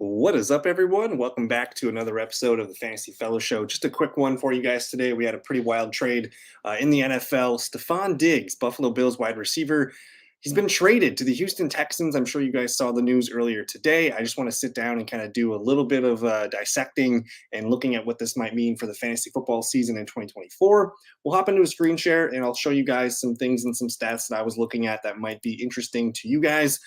What is up, everyone? Welcome back to another episode of the Fantasy Fellow Show. Just a quick one for you guys today. We had a pretty wild trade in the NFL. Stefon Diggs, Buffalo Bills wide receiver, he's been traded to the Houston Texans. I'm sure you guys saw the news earlier today. I just want to sit down and kind of do a little bit of dissecting and looking at what this might mean for the fantasy football season in 2024. We'll hop into a screen share and I'll show you guys some things and some stats that I was looking at that might be interesting to you guys.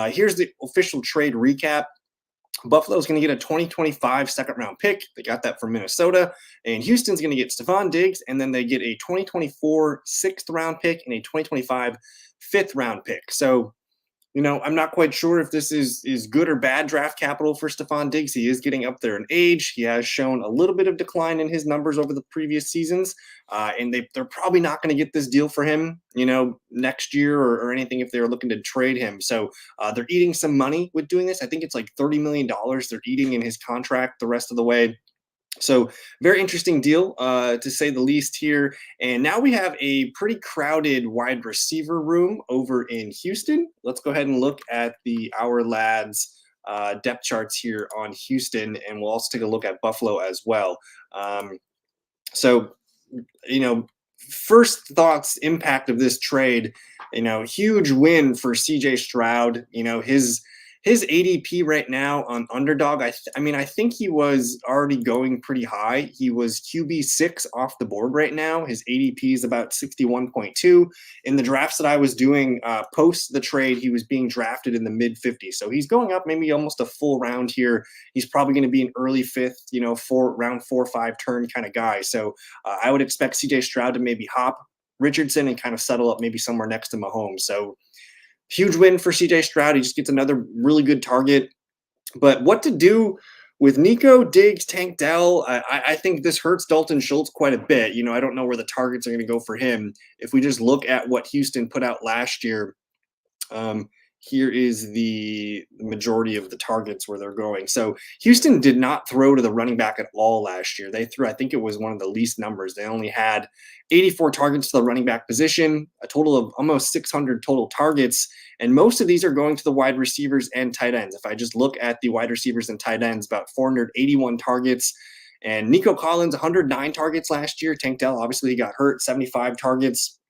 Here's the official trade recap. Buffalo is going to get a 2025 second round pick. They got that from Minnesota. And Houston's going to get Stefon Diggs, and then they get a 2024 sixth round pick and a 2025 fifth round pick. So, I'm not quite sure if this is good or bad draft capital for Stefon Diggs. He is getting up there in age. He has shown a little bit of decline in his numbers over the previous seasons, and they're probably not going to get this deal for him, next year or anything if they're looking to trade him. So they're eating some money with doing this. I think it's like $30 million they're eating in his contract the rest of the way. So very interesting deal, to say the least here. And now we have a pretty crowded wide receiver room over in Houston. Let's go ahead and look at Our Lads depth charts here on Houston, and we'll also take a look at Buffalo as well. So, first thoughts, impact of this trade, huge win for CJ Stroud. His ADP right now on Underdog, I think he was already going pretty high. He was QB6 off the board right now. His ADP is about 61.2. In the drafts that I was doing post the trade, he was being drafted in the mid-50s. So he's going up maybe almost a full round here. He's probably going to be an early fifth, round 4 or 5 turn kind of guy. So I would expect CJ Stroud to maybe hop Richardson and kind of settle up maybe somewhere next to Mahomes. So huge win for CJ Stroud. He just gets another really good target. But what to do with Nico, Diggs, Tank Dell? I think this hurts Dalton Schultz quite a bit. I don't know where the targets are going to go for him. If we just look at what Houston put out last year, here is the majority of the targets where they're going. So Houston did not throw to the running back at all last year. They threw, I think it was one of the least numbers. They only had 84 targets to the running back position, a total of almost 600 total targets. And most of these are going to the wide receivers and tight ends. If I just look at the wide receivers and tight ends, about 481 targets. And Nico Collins, 109 targets last year. Tank Dell, obviously he got hurt, 75 targets.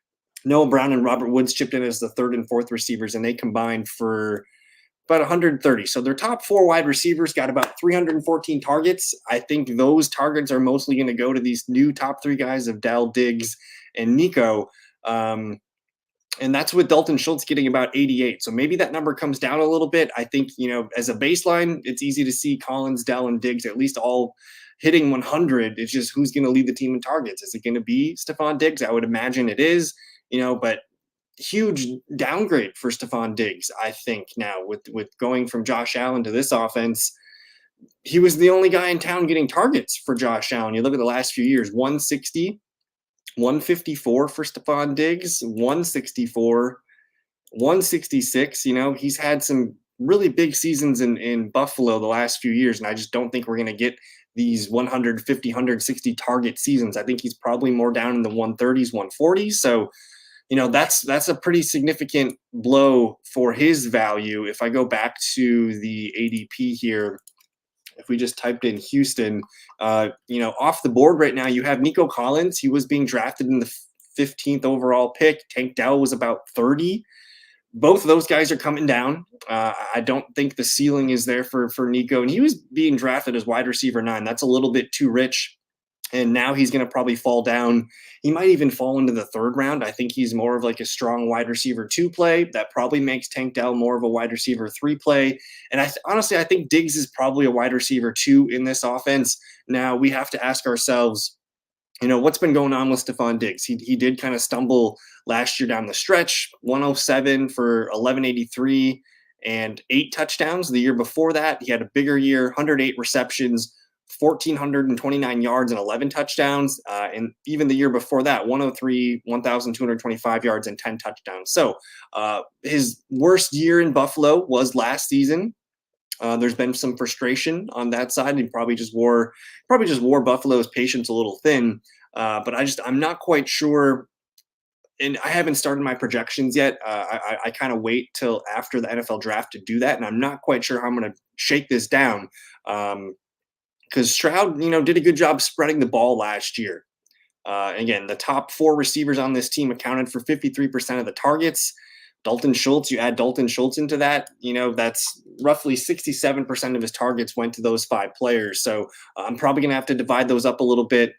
Noah Brown and Robert Woods chipped in as the third and fourth receivers, and they combined for about 130. So their top 4 wide receivers got about 314 targets. I think those targets are mostly going to go to these new top 3 guys of Dell, Diggs, and Nico. And that's with Dalton Schultz getting about 88. So maybe that number comes down a little bit. I think, as a baseline, it's easy to see Collins, Dell, and Diggs at least all hitting 100. It's just who's going to lead the team in targets. Is it going to be Stefon Diggs? I would imagine it is. But huge downgrade for Stefon Diggs, I think, now with going from Josh Allen to this offense. He was the only guy in town getting targets for Josh Allen. You look at the last few years, 160, 154 for Stefon Diggs, 164, 166. He's had some really big seasons in Buffalo the last few years, and I just don't think we're going to get these 150, 160 target seasons. I think he's probably more down in the 130s, 140s. So, that's a pretty significant blow for his value. If I go back to the ADP here, if we just typed in Houston, off the board right now, you have Nico Collins. He was being drafted in the 15th overall pick. Tank Dell was about 30. Both of those guys are coming down. I don't think the ceiling is there for Nico, and he was being drafted as wide receiver 9. That's a little bit too rich. And now he's going to probably fall down. He might even fall into the 3rd round. I think he's more of like a strong wide receiver 2 play. That probably makes Tank Dell more of a wide receiver 3 play. And honestly, I think Diggs is probably a wide receiver 2 in this offense. Now we have to ask ourselves, what's been going on with Stefon Diggs? He did kind of stumble last year down the stretch, 107 for 1183 and 8 touchdowns. The year before that, he had a bigger year, 108 receptions, 1,429 yards and 11 touchdowns. And even the year before that, 103, 1,225 yards and 10 touchdowns. So his worst year in Buffalo was last season. There's been some frustration on that side. He probably just wore Buffalo's patience a little thin. But I'm not quite sure. And I haven't started my projections yet. I kind of wait till after the NFL draft to do that. And I'm not quite sure how I'm going to shake this down. Because Stroud, did a good job spreading the ball last year. Again, the top 4 receivers on this team accounted for 53% of the targets. Dalton Schultz, you add Dalton Schultz into that, that's roughly 67% of his targets went to those 5 players. So I'm probably going to have to divide those up a little bit.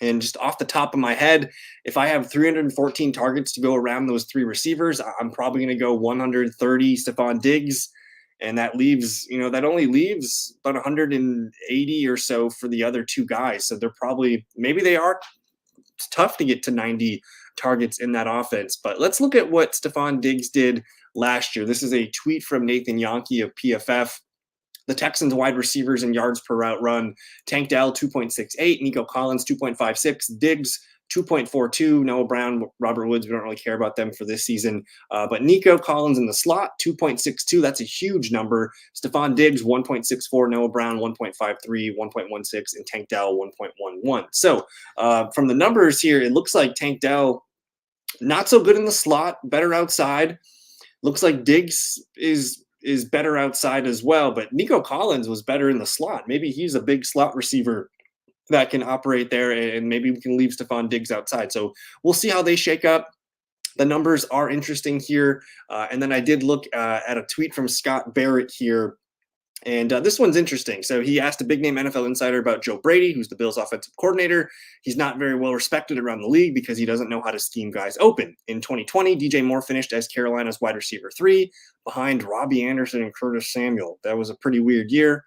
And just off the top of my head, if I have 314 targets to go around those 3 receivers, I'm probably going to go 130 Stefon Diggs. And that leaves, that only leaves about 180 or so for the other 2 guys. So they're probably, maybe they are tough to get to 90 targets in that offense. But let's look at what Stefon Diggs did last year. This is a tweet from Nathan Yonke of PFF. The Texans wide receivers in yards per route run: Tank Dell 2.68, Nico Collins 2.56, Diggs 2.42, Noah Brown, Robert Woods, we don't really care about them for this season. But Nico Collins in the slot, 2.62. That's a huge number. Stefon Diggs, 1.64, Noah Brown, 1.53, 1.16, and Tank Dell, 1.11. So from the numbers here, it looks like Tank Dell, not so good in the slot, better outside. Looks like Diggs is better outside as well, but Nico Collins was better in the slot. Maybe he's a big slot receiver that can operate there, and maybe we can leave Stefon Diggs outside. So we'll see how they shake up. The numbers are interesting here. And then I did look at a tweet from Scott Barrett here. And this one's interesting. So he asked a big name NFL insider about Joe Brady, who's the Bills offensive coordinator. He's not very well respected around the league because he doesn't know how to scheme guys open. In 2020, DJ Moore finished as Carolina's wide receiver 3 behind Robbie Anderson and Curtis Samuel. That was a pretty weird year.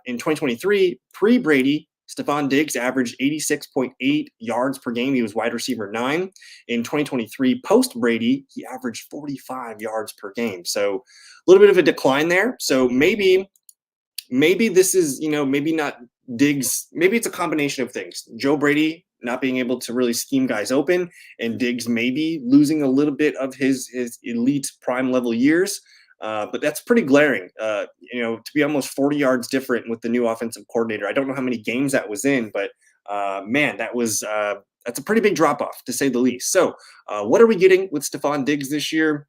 In 2023, pre-Brady, Stefon Diggs averaged 86.8 yards per game. He was wide receiver 9. In 2023, post-Brady, he averaged 45 yards per game. So a little bit of a decline there. So maybe this is, maybe not Diggs. Maybe it's a combination of things. Joe Brady not being able to really scheme guys open, and Diggs maybe losing a little bit of his elite prime level years. But that's pretty glaring, to be almost 40 yards different with the new offensive coordinator. I don't know how many games that was in, but man, that's a pretty big drop off to say the least. So what are we getting with Stefon Diggs this year?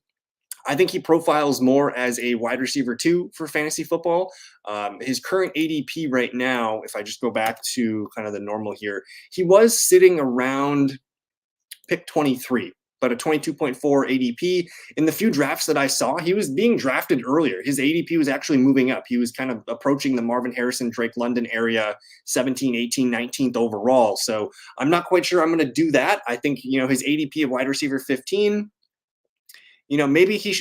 I think he profiles more as a wide receiver 2 for fantasy football. His current ADP right now, if I just go back to kind of the normal here, he was sitting around pick 23, but a 22.4 ADP. In the few drafts that I saw, he was being drafted earlier. His ADP was actually moving up. He was kind of approaching the Marvin Harrison, Drake London area, 17, 18, 19th overall. So I'm not quite sure I'm going to do that. I think, his ADP of wide receiver 15, maybe he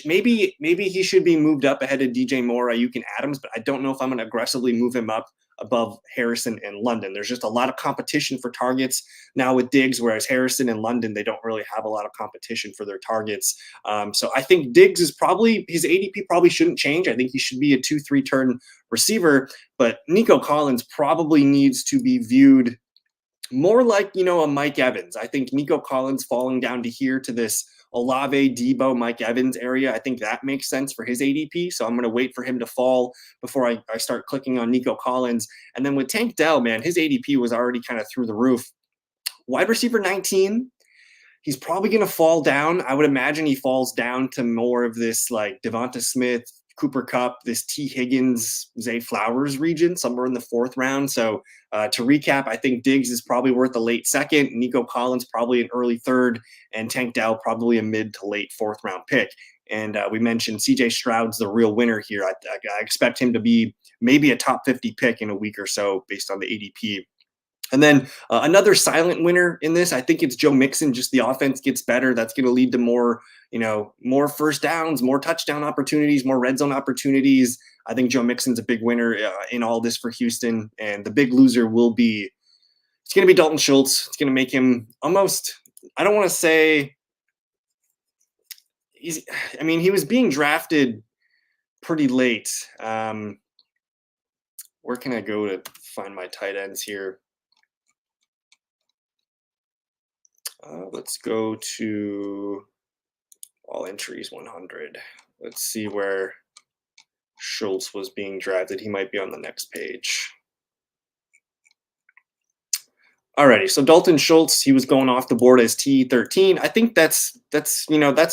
should be moved up ahead of DJ Moore, Ayuk, and Adams, but I don't know if I'm going to aggressively move him up above Harrison and London. There's just a lot of competition for targets now with Diggs, whereas Harrison and London, they don't really have a lot of competition for their targets. So I think Diggs is his ADP probably shouldn't change. I think he should be a 2-3 turn receiver, but Nico Collins probably needs to be viewed more like, a Mike Evans. I think Nico Collins falling down to here to this Olave, Debo, Mike Evans area, I think that makes sense for his ADP. So I'm going to wait for him to fall before I start clicking on Nico Collins. And then with Tank Dell, man, his ADP was already kind of through the roof. Wide receiver 19, he's probably going to fall down. I would imagine he falls down to more of this like Devonta Smith, Cooper Kupp, this T. Higgins, Zay Flowers region, somewhere in the 4th round. So to recap, I think Diggs is probably worth a late 2nd, Nico Collins probably an early 3rd, and Tank Dell probably a mid to late 4th round pick. And we mentioned CJ Stroud's the real winner here. I expect him to be maybe a top 50 pick in a week or so based on the ADP. And then another silent winner in this, I think it's Joe Mixon. Just the offense gets better. That's going to lead to more, more first downs, more touchdown opportunities, more red zone opportunities. I think Joe Mixon's a big winner in all this for Houston. And the big loser it's going to be Dalton Schultz. It's going to make him almost, I don't want to say he was being drafted pretty late. Where can I go to find my tight ends here? Let's go to all entries 100. Let's see where Schultz was being drafted. He might be on the next page. Alrighty, so Dalton Schultz, he was going off the board as T13. I think that's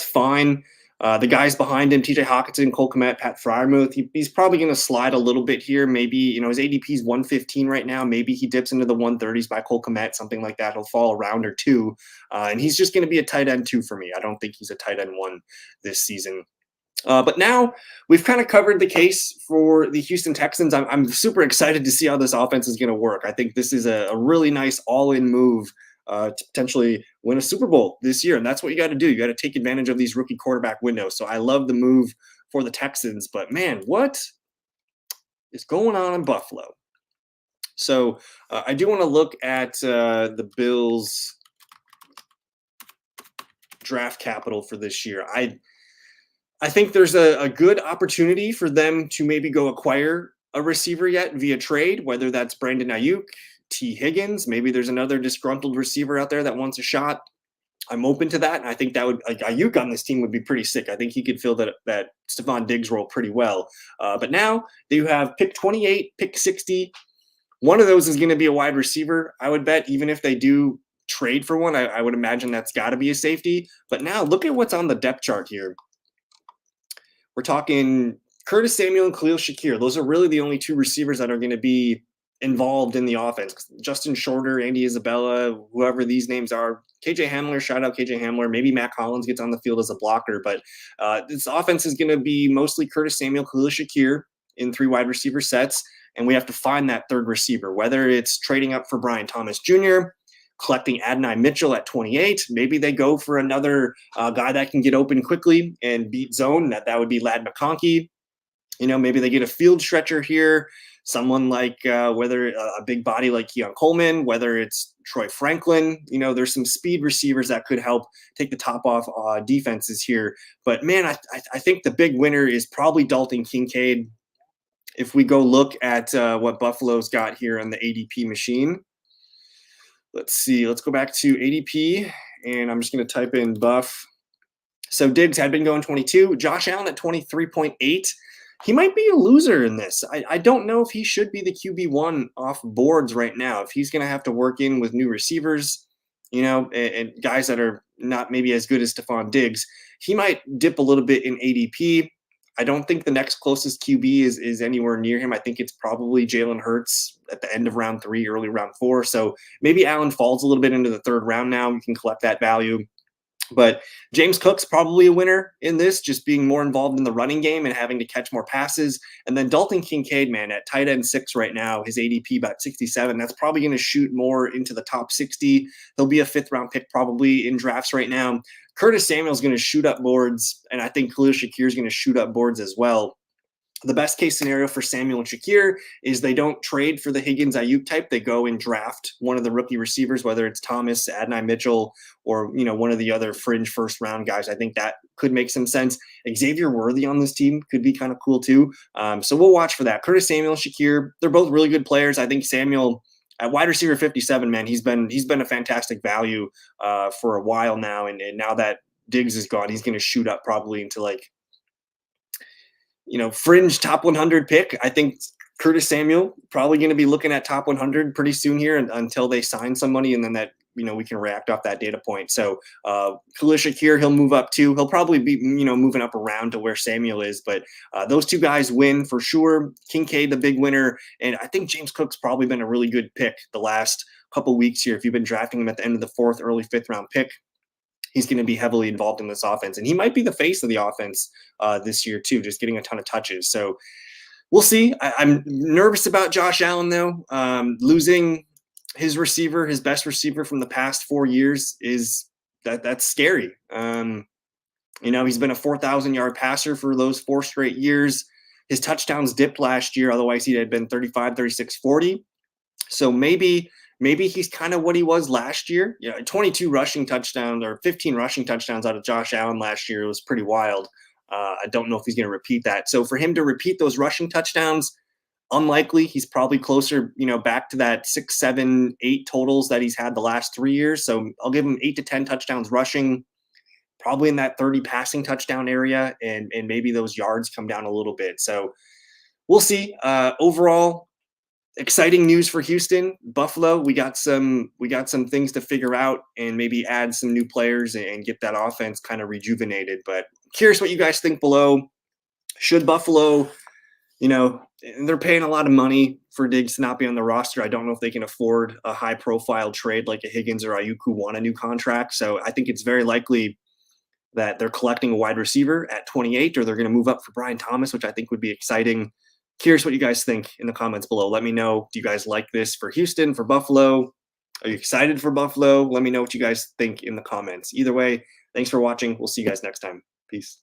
fine. The guys behind him, TJ Hawkinson, Cole Kmet, Pat Fryermuth, he's probably going to slide a little bit here. Maybe, his ADP is 115 right now. Maybe he dips into the 130s by Cole Kmet, something like that. He'll fall a round or two. And he's just going to be a tight end 2 for me. I don't think he's a tight end 1 this season. But now we've kind of covered the case for the Houston Texans. I'm super excited to see how this offense is going to work. I think this is a really nice all-in move to potentially win a Super Bowl this year. And that's what you got to do. You got to take advantage of these rookie quarterback windows. So I love the move for the Texans. But, man, what is going on in Buffalo? So I do want to look at the Bills' draft capital for this year. I think there's a good opportunity for them to maybe go acquire a receiver yet via trade, whether that's Brandon Ayuk, T. Higgins. Maybe there's another disgruntled receiver out there that wants a shot. I'm open to that. And I think that would, like, Ayuk on this team would be pretty sick. I think he could fill that Stefon Diggs role pretty well. But now you have pick 28, pick 60. One of those is going to be a wide receiver, I would bet, even if they do trade for one. I would imagine that's got to be a safety. But now look at what's on the depth chart here. We're talking Curtis Samuel and Khalil Shakir. Those are really the only 2 receivers that are going to be involved in the offense. Justin Shorter, Andy Isabella, whoever these names are. KJ Hamler, shout out KJ Hamler. Maybe Matt Collins gets on the field as a blocker, but this offense is going to be mostly Curtis Samuel, Khalil Shakir in 3 wide receiver sets, and we have to find that 3rd receiver, whether it's trading up for Brian Thomas Jr., collecting Adonai Mitchell at 28. Maybe they go for another guy that can get open quickly and beat zone. That would be Ladd McConkey. Maybe they get a field stretcher here. Someone like whether a big body like Keon Coleman, whether it's Troy Franklin. There's some speed receivers that could help take the top off defenses here. But, man, I think the big winner is probably Dalton Kincaid. If we go look at what Buffalo's got here on the ADP machine. Let's see. Let's go back to ADP, and I'm just going to type in Buff. So Diggs had been going 22. Josh Allen at 23.8. He might be a loser in this. I don't know if he should be the QB1 off boards right now. If he's going to have to work in with new receivers, and guys that are not maybe as good as Stefon Diggs, he might dip a little bit in ADP. I don't think the next closest QB is anywhere near him. I think it's probably Jalen Hurts at the end of round 3, early round 4. So maybe Allen falls a little bit into the 3rd round now. We can collect that value. But James Cook's probably a winner in this, just being more involved in the running game and having to catch more passes. And then Dalton Kincaid, man, at tight end 6 right now, his ADP about 67. That's probably going to shoot more into the top 60. He'll be a 5th round pick probably in drafts right now. Curtis Samuel's going to shoot up boards, and I think Khalil Shakir is going to shoot up boards as well. The best case scenario for Samuel and Shakir is they don't trade for the Higgins Ayuk type. They go and draft one of the rookie receivers, whether it's Thomas, Adonai Mitchell, or one of the other fringe 1st round guys. I think that could make some sense. Xavier Worthy on this team could be kind of cool too. So we'll watch for that. Curtis Samuel, Shakir, they're both really good players. I think Samuel at wide receiver 57, man, he's been a fantastic value for a while now, and now that Diggs is gone, he's going to shoot up probably into fringe top 100 pick. I think Curtis Samuel probably going to be looking at top 100 pretty soon here until they sign somebody, and then that we can react off that data point. So Khalil Shakir, he'll move up too. He'll probably be moving up around to where Samuel is, but those 2 guys win for sure. Kincaid the big winner, and I think James Cook's probably been a really good pick the last couple weeks here. If you've been drafting him at the end of the 4th, early 5th round pick, he's going to be heavily involved in this offense. And he might be the face of the offense this year too, just getting a ton of touches. So we'll see. I'm nervous about Josh Allen, though. Losing his receiver, his best receiver from the past 4 years, that's scary. He's been a 4,000-yard passer for those 4 straight years. His touchdowns dipped last year. Otherwise, he had been 35, 36, 40. So maybe he's kind of what he was last year. 22 rushing touchdowns or 15 rushing touchdowns out of Josh Allen last year. It was pretty wild. I don't know if he's going to repeat that. So for him to repeat those rushing touchdowns, unlikely. He's probably closer, back to that 6, 7, 8 totals that he's had the last 3 years. So I'll give him 8 to 10 touchdowns rushing, probably in that 30 passing touchdown area, and maybe those yards come down a little bit. So we'll see. Overall, exciting news for Houston. Buffalo, we got some things to figure out and maybe add some new players and get that offense kind of rejuvenated. But Curious what you guys think below. Should Buffalo, they're paying a lot of money for Diggs to not be on the roster. I don't know if they can afford a high-profile trade like a Higgins or Ayuk who want a new contract. So I think it's very likely that they're collecting a wide receiver at 28, or they're going to move up for Brian Thomas, which I think would be exciting. Curious what you guys think in the comments below. Let me know. Do you guys like this for Houston, for Buffalo? Are you excited for Buffalo? Let me know what you guys think in the comments. Either way, thanks for watching. We'll see you guys next time. Peace.